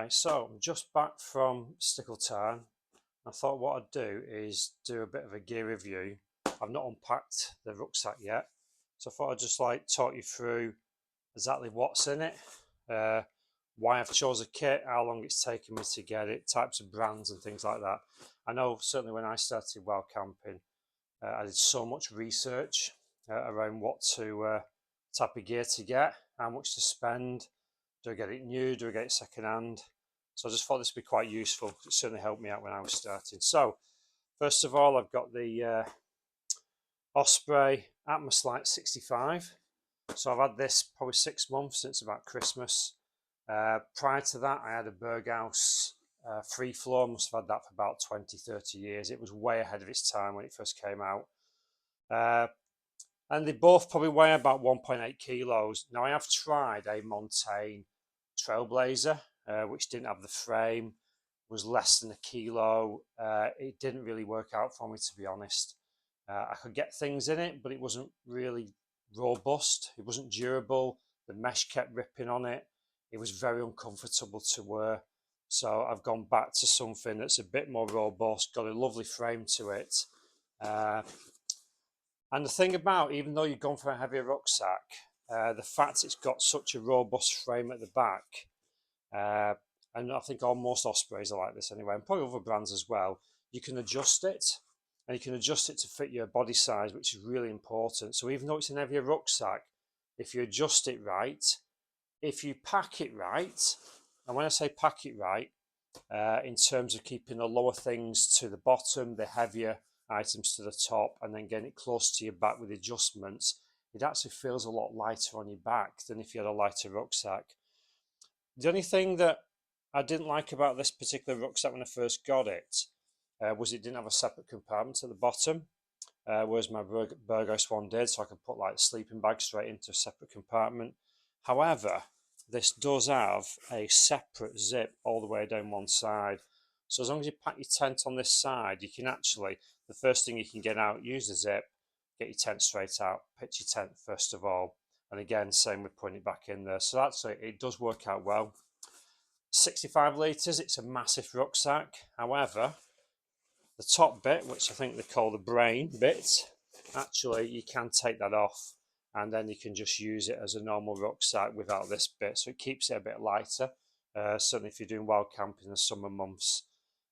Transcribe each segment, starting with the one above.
Hi, so I'm just back from Stickletown. I thought what I'd do is do a bit of a gear review. I've not unpacked the rucksack yet, so I thought I'd just talk you through exactly what's in it, why I've chose a kit, how long it's taken me to get it, types of brands and things like that. I know certainly when I started wild camping, I did so much research around what type of gear to get, how much to spend. Do I get it new? Do I get it second hand? So I just thought this would be quite useful. It certainly helped me out when I was starting. So first of all, I've got the Osprey Atmos LT 65. So I've had this probably 6 months, since about Christmas. Prior to that, I had a Berghaus free flow. Must have had that for about 20-30 years. It was way ahead of its time when it first came out. And they both probably weigh about 1.8 kilos. Now I have tried a Montane Trailblazer, which didn't have the frame, was less than a kilo. It didn't really work out for me, to be honest. I could get things in it, but it wasn't really robust. It wasn't durable. The mesh kept ripping on it. It was very uncomfortable to wear. So I've gone back to something that's a bit more robust, got a lovely frame to it. And the thing about, even though you've gone for a heavier rucksack, the fact it's got such a robust frame at the back, and I think almost Ospreys are like this anyway, and probably other brands as well, you can adjust it, and you can adjust it to fit your body size, which is really important. So even though it's an heavier rucksack, if you adjust it right, if you pack it right, and when I say pack it right, in terms of keeping the lower things to the bottom, the heavier items to the top, and then getting it close to your back with adjustments, it actually feels a lot lighter on your back than if you had a lighter rucksack. The only thing that I didn't like about this particular rucksack when I first got it was it didn't have a separate compartment at the bottom, whereas my Berghaus one did, so I could put like sleeping bag straight into a separate compartment. However, this does have a separate zip all the way down one side. So as long as you pack your tent on this side, you can actually, the first thing you can get out, use the zip, get your tent straight out, pitch your tent first of all. And again, same with putting it back in there. So that's it, it does work out well. 65 litres, it's a massive rucksack. However, the top bit, which I think they call the brain bit, actually you can take that off, and then you can just use it as a normal rucksack without this bit, so it keeps it a bit lighter, certainly if you're doing wild camping in the summer months.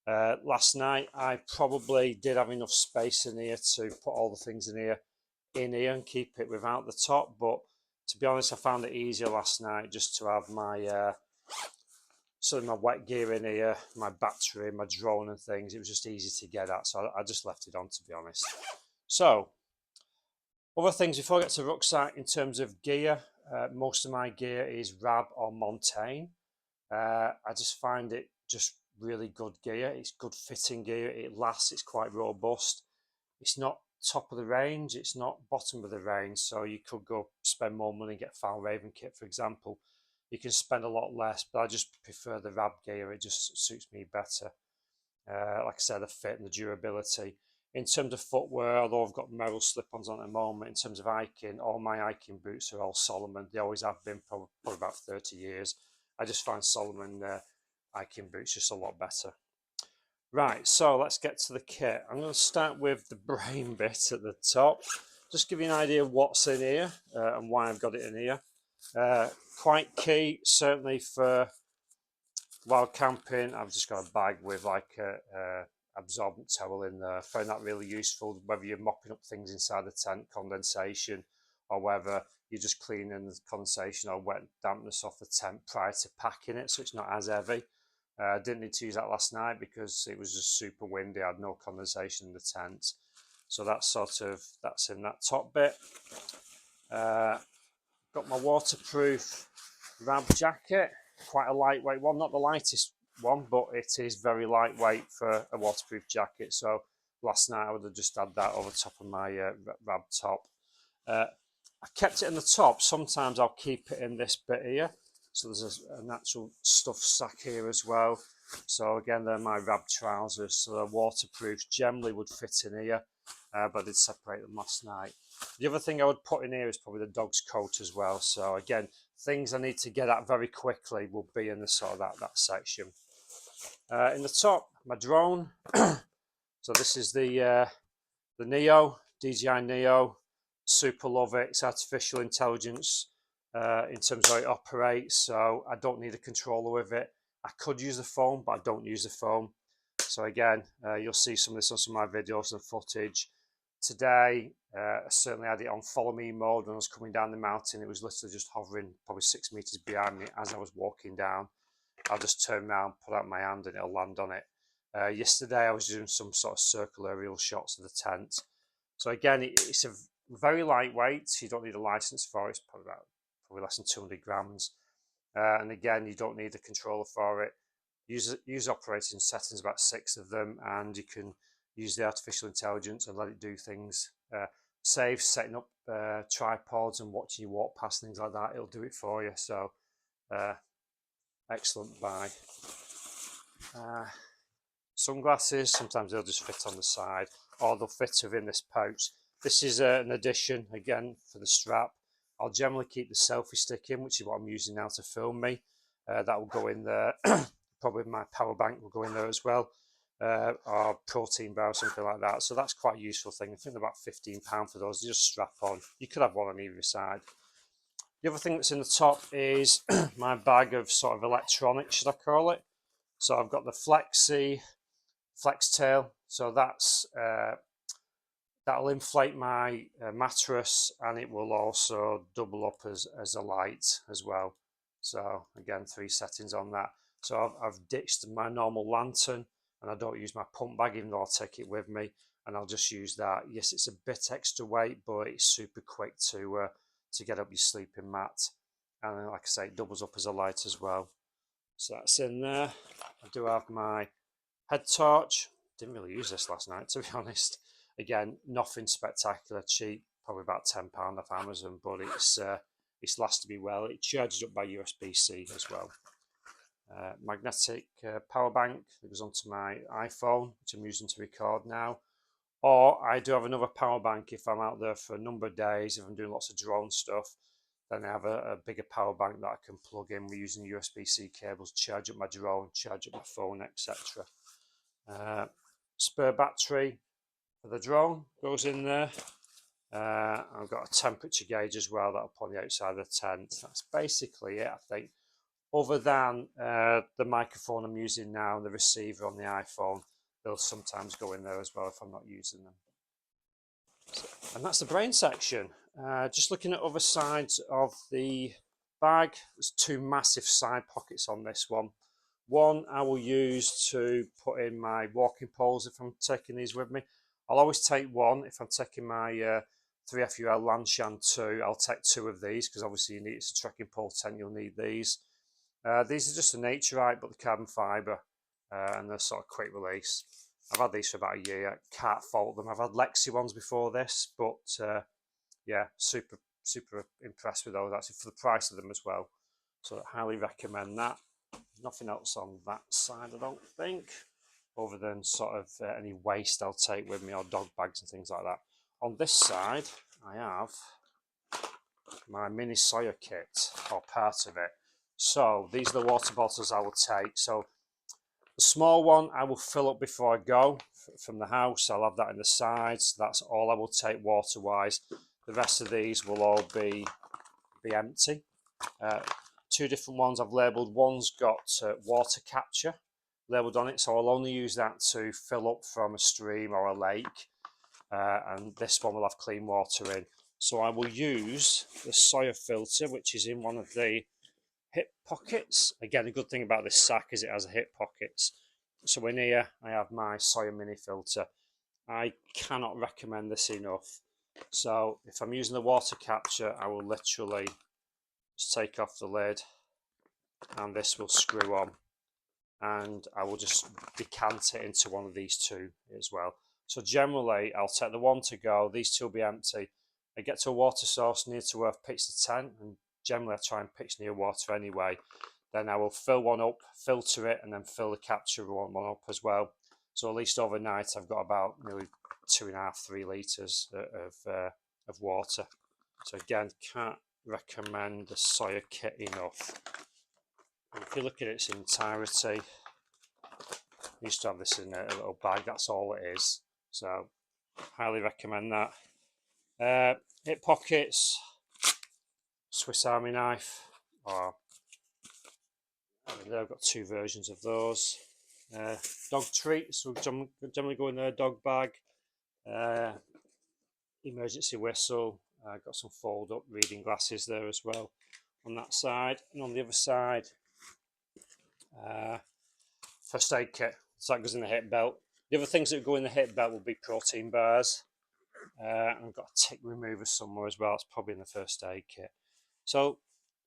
Last night I probably did have enough space in here to put all the things in here and keep it without the top, but to be honest, I found it easier last night just to have my my wet gear in here, my battery, my drone and things. It was just easy to get at, so I just left it on, to be honest. So other things before I get to rucksack, in terms of gear, most of my gear is Rab or Montane. I just find it just really good gear. It's good fitting gear, it lasts, it's quite robust. It's not top of the range, it's not bottom of the range, so you could go spend more money and get Falraven kit, for example. You can spend a lot less, but I just prefer the Rab gear, it just suits me better. Like I said, the fit and the durability. In terms of footwear, although I've got Merrell slip-ons on at the moment, in terms of hiking, all my hiking boots are all Solomon. They always have been, probably about 30 years. I just find Solomon hiking boots just a lot better. Right, so let's get to the kit. I'm going to start with the brain bit at the top. Just give you an idea of what's in here and why I've got it in here. Quite key, certainly for wild camping. I've just got a bag with like a absorbent towel in there. I find that really useful, whether you're mopping up things inside the tent, condensation, or whether you're just cleaning the condensation or wet dampness off the tent prior to packing it, so it's not as heavy. I didn't need to use that last night because it was just super windy. I had no condensation in the tent, so that's in that top bit. Got my waterproof Rab jacket, quite a lightweight one, not the lightest one, but it is very lightweight for a waterproof jacket. So last night I would have just had that over top of my Rab top. I kept it in the top. Sometimes I'll keep it in this bit here. So there's a natural stuff sack here as well. So again, they're my Rab trousers, so they're waterproof. Generally would fit in here, but I did separate them last night. The other thing I would put in here is probably the dog's coat as well. So again, things I need to get at very quickly will be in the sort of that section. In the top, my drone. So this is the Neo, DJI Neo. Super love it. It's artificial intelligence in terms of how it operates. So I don't need a controller with it. I could use the phone, but I don't use the phone. So again, you'll see some of this on some of my videos and footage. Today, I certainly had it on follow me mode when I was coming down the mountain. It was literally just hovering probably 6 meters behind me as I was walking down. I'll just turn around, put out my hand and it'll land on it. Yesterday I was doing some sort of circle aerial shots of the tent. So again, it's a very lightweight. You don't need a license for it. It's probably less than 200 grams. And again, you don't need a controller for it. Use operating settings, about 6 of them, and you can use the artificial intelligence and let it do things. Save setting up tripods and watching you walk past, things like that. It'll do it for you. So excellent buy. Sunglasses, sometimes they'll just fit on the side or they'll fit within this pouch. This is an addition again for the strap. I'll generally keep the selfie stick in, which is what I'm using now to film me. That will go in there. Probably my power bank will go in there as well, or protein bar or something like that. So that's quite a useful thing. I think they're about £15 for those. You just strap on. You could have one on either side. The other thing that's in the top is my bag of sort of electronics, should I call it? So I've got the Flextail. So that's that'll inflate my mattress, and it will also double up as a light as well. So again, 3 settings on that. So I've ditched my normal lantern, and I don't use my pump bag, even though I'll take it with me, and I'll just use that. Yes, it's a bit extra weight, but it's super quick to get up your sleeping mat, and like I say, it doubles up as a light as well. So that's in there. I do have my head torch. Didn't really use this last night, to be honest. Again, nothing spectacular, cheap, probably about £10 off Amazon, but it's lasted me well. It charges up by USB-C as well. Magnetic power bank that goes onto my iPhone, which I'm using to record now. Or I do have another power bank if I'm out there for a number of days, if I'm doing lots of drone stuff. Then I have a bigger power bank that I can plug in. We're using USB-C cables, charge up my drone, charge up my phone, etc. Spare battery for the drone goes in there. I've got a temperature gauge as well that I'll put on the outside of the tent. That's basically it, I think. Other than the microphone I'm using now and the receiver on the iPhone, they'll sometimes go in there as well if I'm not using them. And that's the brain section. Just looking at other sides of the bag, there's 2 massive side pockets on this one. One I will use to put in my walking poles if I'm taking these with me. I'll always take one if I'm taking my 3FUL Lanshan 2. I'll take 2 of these because obviously you need, it's a trekking pole tent, you'll need these. These are just a Naturite, but the carbon fibre, and they're sort of quick release. I've had these for about a year. Can't fault them. I've had Lexi ones before this, but yeah, super impressed with those actually for the price of them as well. So I highly recommend that. Nothing else on that side, I don't think, other than sort of any waste I'll take with me or dog bags and things like that. On this side, I have my mini Sawyer kit, or part of it. So these are the water bottles I will take. So the small one I will fill up before I go from the house. I'll have that in the sides. That's all I will take water-wise. The rest of these will all be empty. 2 different ones I've labelled. One's got water capture labelled on it, so I'll only use that to fill up from a stream or a lake. And this one will have clean water in. So I will use the Sawyer filter, which is in one of the hip pockets. Again, the good thing about this sack is it has a hip pockets. So in here I have my Sawyer mini filter. I cannot recommend this enough. So if I'm using the water capture, I will literally just take off the lid and this will screw on, and I will just decant it into one of these 2 as well. So generally I'll take the one to go, these 2 will be empty. I get to a water source near to where I've pitched the tent, and generally I try and pitch near water anyway. Then I will fill one up, filter it, and then fill the capture one up as well. So at least overnight I've got about nearly 2.5–3 litres of water. So again, can't recommend the Sawyer kit enough. And if you look at its entirety, I used to have this in a little bag, that's all it is. So, highly recommend that. Hip pockets, Swiss Army knife, or I've got two versions of those. Dog treats, so generally go in their dog bag. Emergency whistle. Got some fold up reading glasses there as well on that side, and on the other side, first aid kit. So that goes in the hip belt. The other things that go in the hip belt will be protein bars. And I've got a tick remover somewhere as well. It's probably in the first aid kit. So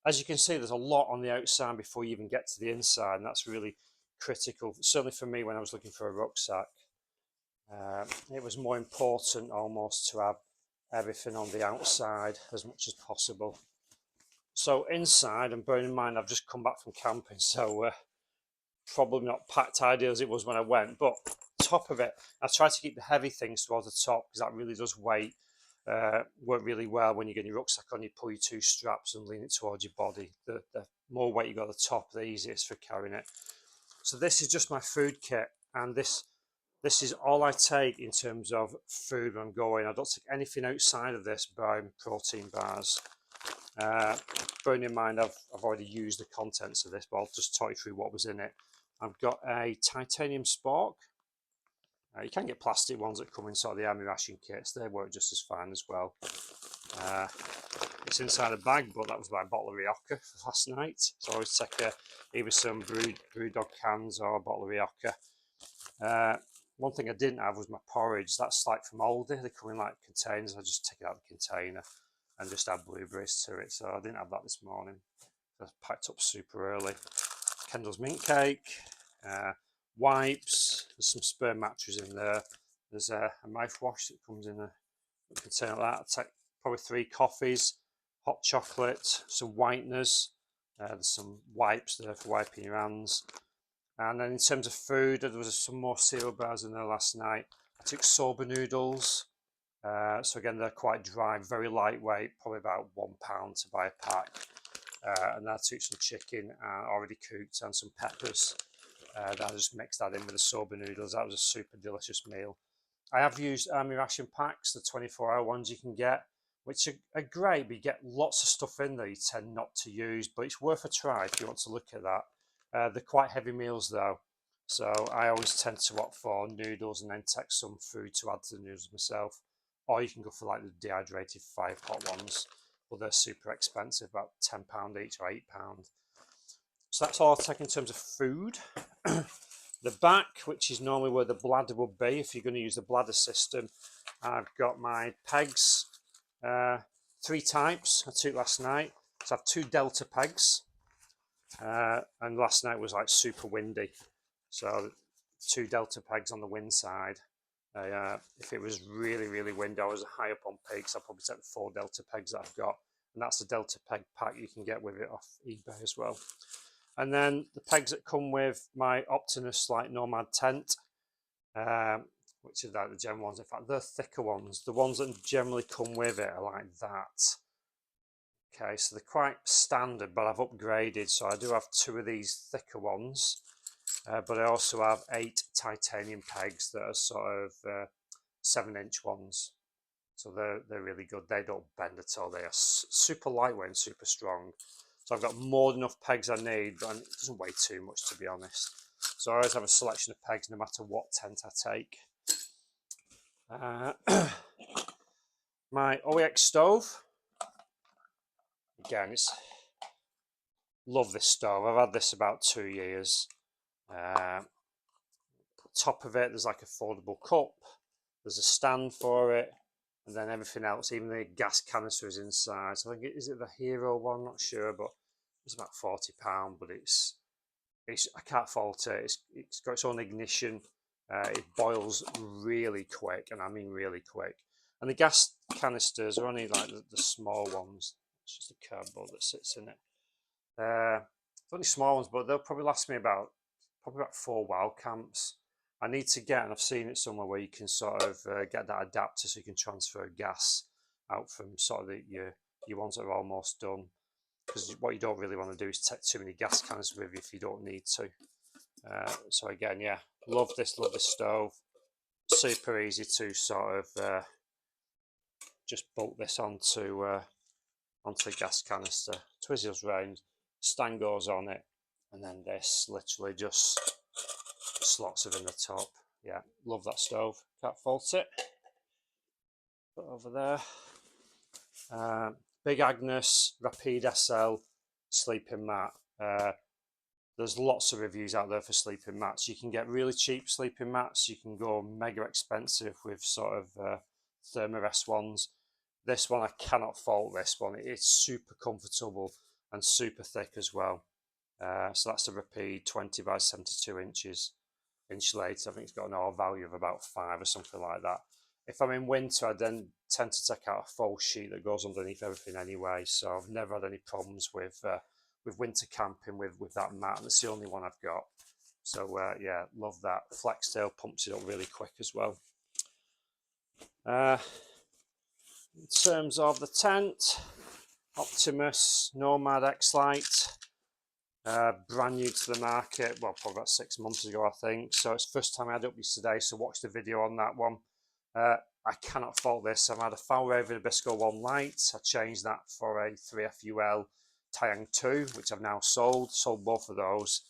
as you can see, there's a lot on the outside before you even get to the inside, and that's really critical. Certainly for me, when I was looking for a rucksack, it was more important almost to have everything on the outside as much as possible. So inside, and bearing in mind I've just come back from camping, so probably not packed tidy as it was when I went, but top of it, I try to keep the heavy things towards the top because that really does work really well when you get your rucksack on. You pull your two straps and lean it towards your body. The more weight you got at the top, the easiest for carrying it. So this is just my food kit, and this is all I take in terms of food when I'm going. I don't take anything outside of this but protein bars. Bearing in mind I've already used the contents of this, but I'll just talk you through what was in it. I've got a titanium spork. You can get plastic ones that come in sort of the army ration kits. They work just as fine as well. It's inside a bag, but that was my bottle of Rioja for last night. So I always take either some Brewdog cans or a bottle of Rioja. One thing I didn't have was my porridge. That's like from Aldi. They come in like containers. I just take it out of the container and just add blueberries to it. So I didn't have that this morning. I packed up super early. Kendall's mint cake, wipes, there's some spare mattress in there. There's a mouthwash that comes in a container like that. I take probably 3 coffees, hot chocolate, some whiteners. There's some wipes there for wiping your hands. And then in terms of food, there was some more cereal bars in there last night. I took soba noodles. So again, they're quite dry, very lightweight, probably about £1 to buy a pack. And I took some chicken already cooked and some peppers. I just mixed that in with the soba noodles. That was a super delicious meal. I have used army ration packs, the 24-hour ones you can get, which are great, but you get lots of stuff in there you tend not to use, but it's worth a try if you want to look at that. They're quite heavy meals though, so I always tend to opt for noodles and then take some food to add to the noodles myself. Or you can go for like the dehydrated 5-pot ones, but they're super expensive, about £10 each or £8. So that's all I take in terms of food. The back, which is normally where the bladder will be, if you're going to use the bladder system, I've got my pegs, 3 types I took last night. So I have 2 Delta pegs, and last night was like super windy, so 2 Delta pegs on the wind side. If it was really windy, I was high up on peaks, I'll probably take the 4 Delta pegs that I've got, and that's the Delta peg pack you can get with it off eBay as well. And then the pegs that come with my Otimos like Nomad tent, which is like the general ones. In fact, they're thicker ones. The ones that generally come with it are like that. Okay, so they're quite standard, but I've upgraded. So I do have 2 of these thicker ones, but I also have 8 titanium pegs that are sort of 7-inch ones. So they're really good. They don't bend at all. They are super lightweight and super strong. So I've got more than enough pegs I need, but it doesn't weigh too much, to be honest. So I always have a selection of pegs no matter what tent I take. My OEX stove. Again, love this stove. I've had this about 2 years. Top of it, there's like a foldable cup. There's a stand for it. And then everything else, even the gas canister is inside. So I think, is it the Hero one? I'm not sure, but it's about £40, but it's I can't fault it. It's got its own ignition. It boils really quick, and I mean really quick. And the gas canisters are only like the small ones. It's just a cardboard that sits in it. It's only small ones, but they'll probably last me about 4 wild camps. I need to get, and I've seen it somewhere where you can sort of get that adapter so you can transfer gas out from sort of your your ones that are almost done, because what you don't really want to do is take too many gas cans with you if you don't need to. So again, yeah, love this stove. Super easy to sort of just bolt this onto a gas canister, twizzles round, stand goes on it, and then this literally just slots it in the top. Yeah, love that stove, can't fault it. Put over there. Big Agnes Rapide SL sleeping mat. There's lots of reviews out there for sleeping mats. You can get really cheap sleeping mats. You can go mega expensive with sort of thermometre ones. This one, I cannot fault this one. It's super comfortable and super thick as well. So that's a Rapide 20 by 72 inches insulated. I think it's got an R value of about 5 or something like that. If I'm in winter, I then tend to take out a faux sheet that goes underneath everything anyway. So I've never had any problems with winter camping with that mat, and it's the only one I've got. So yeah, love that. Flextail pumps it up really quick as well. In terms of the tent, Otimos Nomad X-Lite, brand new to the market, well, probably about 6 months ago, I think. So it's the first time I had it up yesterday, so watch the video on that one. I cannot fault this. I've had a foul Raven Nabisco 1 light. I changed that for a 3FUL Taiyang 2, which I've now sold both of those.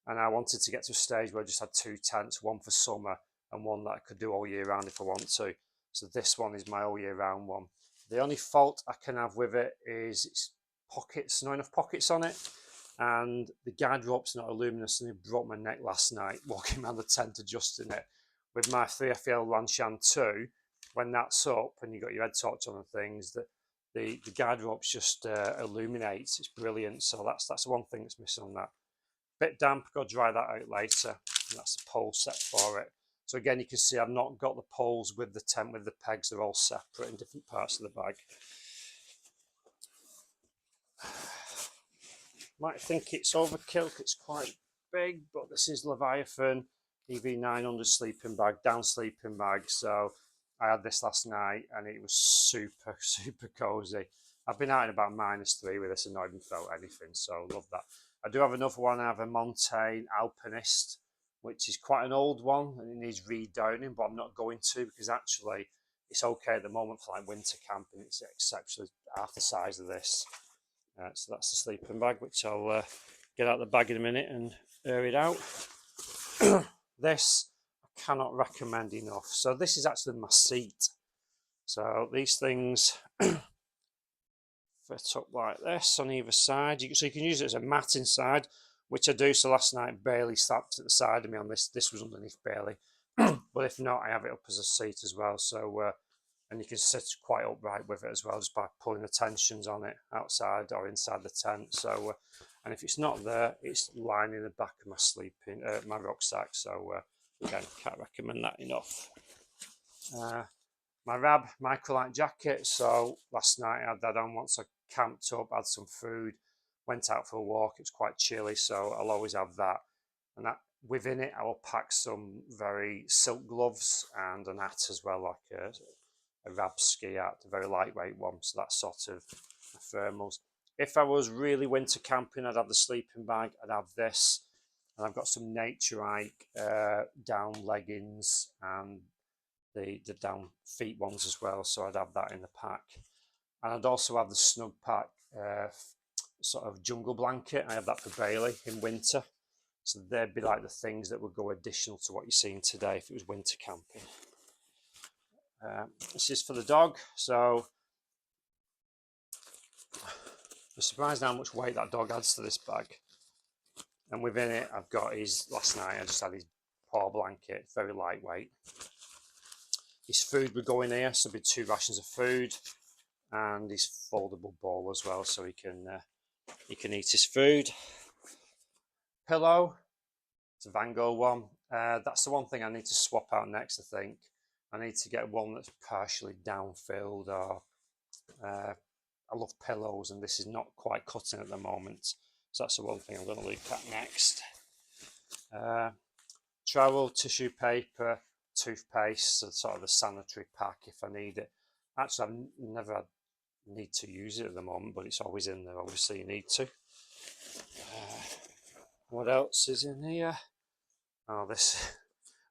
And I wanted to get to a stage where I just had 2 tents, one for summer and one that I could do all year round if I want to. So this one is my all year round one. The only fault I can have with it is its pockets, not enough pockets on it. And the guide rope's not luminous, and it broke my neck last night walking around the tent adjusting it. With my 3FL Lanshan 2, when that's up and you've got your head torch on and things, the guide ropes just illuminates. It's brilliant. So that's the one thing that's missing on that. Bit damp, got to dry that out later. And that's the pole set for it. So again, you can see I've not got the poles with the tent with the pegs. They're all separate in different parts of the bag. Might think it's overkill, it's quite big, but this is Leviathan EV 900 sleeping bag, down sleeping bag. So I had this last night and it was super, super cozy. I've been out in about -3 with this and not even felt anything, so love that. I do have another one. I have a Montane Alpinist, which is quite an old one and it needs redowning, but I'm not going to because actually it's okay at the moment for like winter camping. It's exceptionally half the size of this. So that's the sleeping bag, which I'll get out the bag in a minute and air it out. This I cannot recommend enough. So this is actually my seat. So these things fit up like this on either side. So you can use it as a mat inside, which I do. So last night Bailey slapped at the side of me on this. This was underneath Bailey. But if not, I have it up as a seat as well. So and you can sit quite upright with it as well, just by pulling the tensions on it outside or inside the tent. So, and if it's not there, it's lying in the back of my sleeping, my rucksack. So again, can't recommend that enough. My Rab microlight jacket. So last night I had that on once I camped up, had some food, went out for a walk. It was quite chilly, so I'll always have that. And that within it, I will pack some very silk gloves and an hat as well, like a Rab ski hat, a very lightweight one. So that's sort of thermals. If I was really winter camping, I'd have the sleeping bag. I'd have this, and I've got some Nature-Ike down leggings and the down feet ones as well. So I'd have that in the pack, and I'd also have the Snug Pack sort of jungle blanket. I have that for Bailey in winter. So they'd be like the things that would go additional to what you're seeing today if it was winter camping. This is for the dog. So I'm surprised how much weight that dog adds to this bag. And within it, I've got his, last night I just had his paw blanket, very lightweight. His food would go in here, so there'd be 2 rations of food, and his foldable bowl as well, so he can eat his food. Pillow, it's a Van Gogh one. That's the one thing I need to swap out next, I think. I need to get one that's partially down-filled, or I love pillows, and this is not quite cutting at the moment. So that's the one thing I'm going to look at next. Travel, tissue paper, toothpaste, so sort of a sanitary pack if I need it. Actually, I've never had need to use it at the moment, but it's always in there. Obviously, you need to. What else is in here? Oh, this.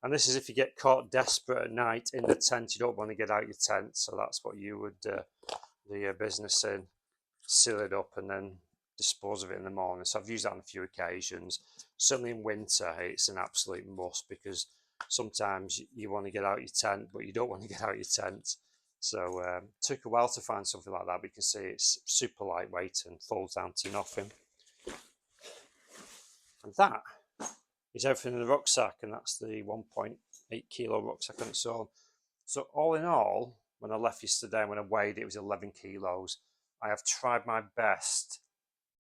And this is if you get caught desperate at night in the tent, you don't want to get out your tent, so that's what you would do the business in, seal it up and then dispose of it in the morning. So I've used that on a few occasions. Certainly in winter, it's an absolute must because sometimes you want to get out your tent, but you don't want to get out your tent. So it took a while to find something like that, but you can see it's super lightweight and folds down to nothing. And that is everything in the rucksack, and that's the 1.8 kilo rucksack on its own. So all in all, when I left yesterday, when I weighed it, it was 11 kilos. I have tried my best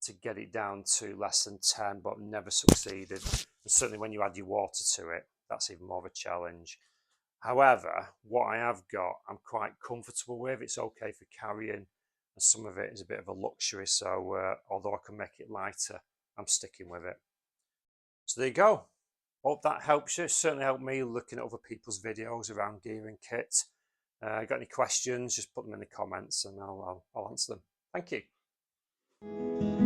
to get it down to less than 10, but never succeeded. And certainly when you add your water to it, that's even more of a challenge. However, what I have got, I'm quite comfortable with. It's okay for carrying, and some of it is a bit of a luxury. So although I can make it lighter, I'm sticking with it. So there you go. Hope that helps you. It certainly helped me looking at other people's videos around gear and kit. Got any questions, just put them in the comments and I'll answer them. Thank you.